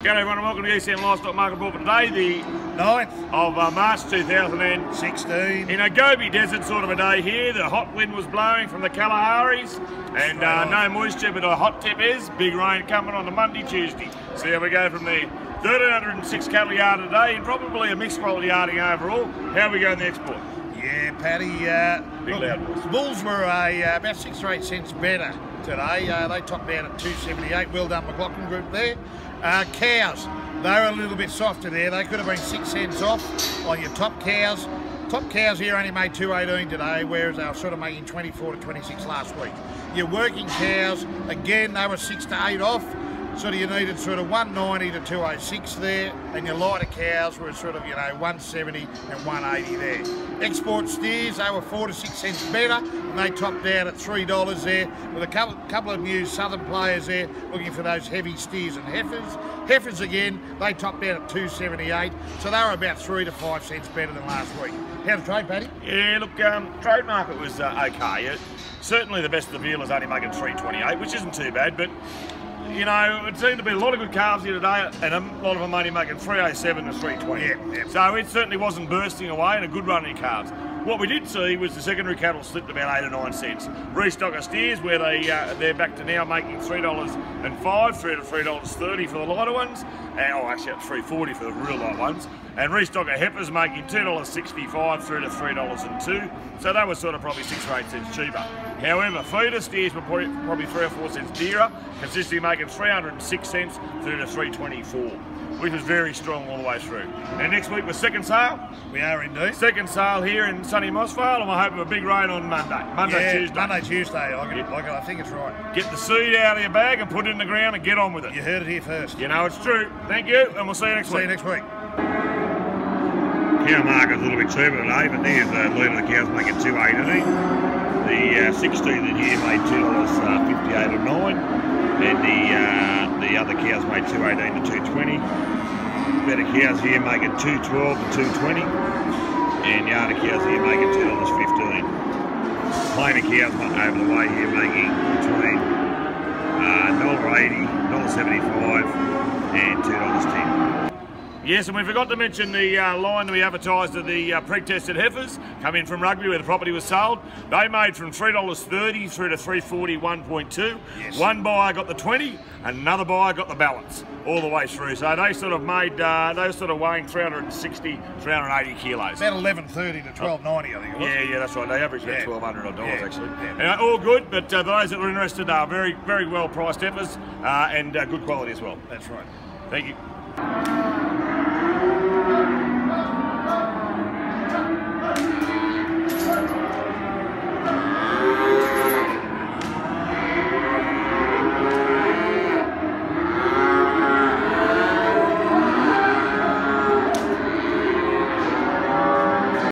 G'day everyone and welcome to the ECM Livestock Market Report for today, the 9th of March 2016. In a Gobi Desert sort of a day here. The hot wind was blowing from the Kalaharis and no moisture, but a hot tip is. Big rain coming on the Monday, Tuesday. So here we go from the 1,306 cattle yard today and probably a mixed quality yarding overall. How are we going the export? Yeah, Paddy. Big loud voice. Bulls were about 6 or 8 cents better today. They topped out at 278. Well done, McLaughlin Group there. Cows, they were a little bit softer there. They could have been 6 cents off on your top cows. Top cows here only made 218 today, whereas they were sort of making 24 to 26 last week. Your working cows, again, they were 6 to 8 off. Sort of you needed sort of 190 to 206 there, and your lighter cows were sort of, 170 and 180 there. Export steers, they were 4 to 6 cents better, and they topped out at $3 there, with a couple of new southern players there looking for those heavy steers and heifers. Heifers again, they topped out at 278, so they were about 3 to 5 cents better than last week. How's the trade, Paddy? Yeah, look, trade market was okay. Certainly the best of the dealers only making 328, which isn't too bad, but it seemed to be a lot of good calves here today, and a lot of them only making 307 to 320. Yeah. So it certainly wasn't bursting away, and a good run in calves. What we did see was the secondary cattle slipped about 8 or 9 cents. Restocker steers, where they're back to now making $3.05 through to $3.30 for the lighter ones, and actually at $3.40 for the real light ones. And restocker heifers making $2.65 through to $3.02. So that was sort of probably 6 or 8 cents cheaper. However, feeder steers were probably 3 or 4 cents dearer, consistently making 306 cents through to $3.24. Which was very strong all the way through. And next week was second sale. We are indeed. Second sale here in sunny Mossvale, and we're hoping for a big rain on Tuesday. Monday, Tuesday. I think it's right. Get the seed out of your bag and put it in the ground and get on with it. You heard it here first. It's true. Thank you, and we'll see you next week. See you next week. Cow market's a little bit cheaper today, but there's the leader of the cows making $2.80. The 16 in here made $2.58 or 9, and the other cows made $2.18 to $2.20. Better cows here making $2.12 to $2.20, and yarder cows here making $2.15. Plainer cows over the way here making between $1.80, $1.75, and $2.10. Yes, and we forgot to mention the line that we advertised of the pre-tested heifers come in from Rugby where the property was sold. They made from $3.30 through to $3.41.2. Yes. One buyer got the 20, another buyer got the balance all the way through. So they sort of made, they were sort of weighing 360, 380 kilos. About 1130 to 1290, I think it was. Yeah, that's right. They averaged about $1,200 actually. Yeah. All good, but those that were interested are very, very well priced heifers and good quality as well. That's right. Thank you.